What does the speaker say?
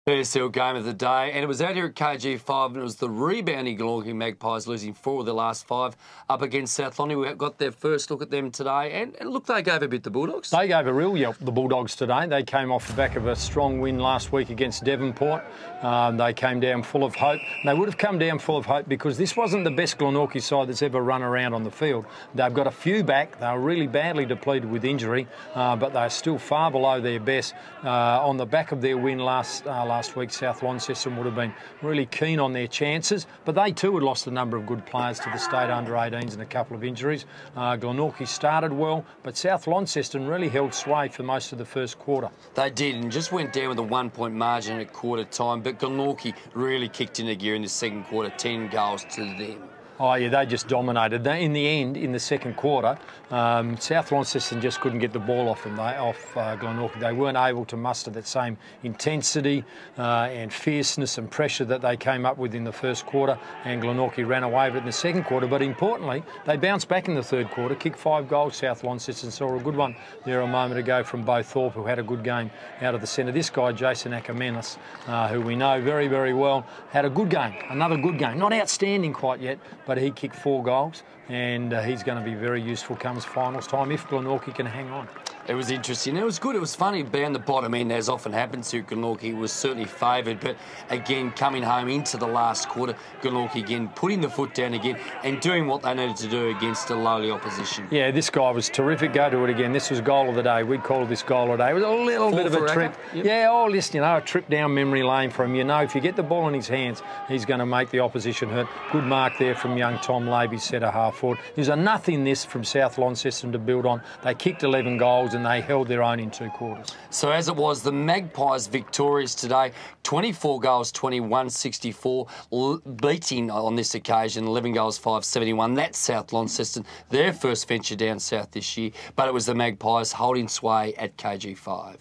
TSL game of the day, and it was out here at KG5, and it was the rebounding Glenorchy Magpies losing 4 of their last 5 up against South Lonnie. We got their first look at them today, and look, they gave a bit the Bulldogs. They gave a real yelp, the Bulldogs, today. They came off the back of a strong win last week against Devonport. They came down full of hope. They would have come down full of hope because this wasn't the best Glenorchy side that's ever run around on the field. They've got a few back. They were really badly depleted with injury, but they're still far below their best. On the back of their win last week, South Launceston would have been really keen on their chances, but they too had lost a number of good players to the state under-18s and a couple of injuries. Glenorchy started well, but South Launceston really held sway for most of the first quarter. They did, and just went down with a 1-point margin at quarter time, but Glenorchy really kicked into gear in the second quarter, 10 goals to them. Oh, yeah, they just dominated. In the end, in the second quarter, South Launceston just couldn't get the ball off them, Glenorchy. They weren't able to muster that same intensity and fierceness and pressure that they came up with in the first quarter, and Glenorchy ran away with it in the second quarter. But importantly, they bounced back in the third quarter, kicked 5 goals. South Launceston saw a good one there a moment ago from Bo Thorpe, who had a good game out of the centre. This guy, Jason Akamenis, who we know very, very well, had a good game, another good game. Not outstanding quite yet, but he kicked 4 goals, and he's going to be very useful comes finals time if Glenorchy can hang on. It was interesting. It was good. It was funny. Down the bottom end, as often happens to Glenorchy, was certainly favoured. But again, coming home into the last quarter, Glenorchy again putting the foot down again and doing what they needed to do against a lowly opposition. Yeah, this guy was terrific. Go to it again. This was goal of the day. We'd call this goal of the day. It was a little bit of a trip. Yep. Yeah, oh, listen, a trip down memory lane for him. If you get the ball in his hands, he's going to make the opposition hurt. Good mark there from young Tom Laby, centre half forward. There's enough in this from South Launceston to build on. They kicked 11 goals and they held their own in 2 quarters. So as it was, the Magpies victorious today, 24 goals, 21-64, beating on this occasion, 11 goals, 5-71. That's South Launceston, their first venture down south this year, but it was the Magpies holding sway at KG5.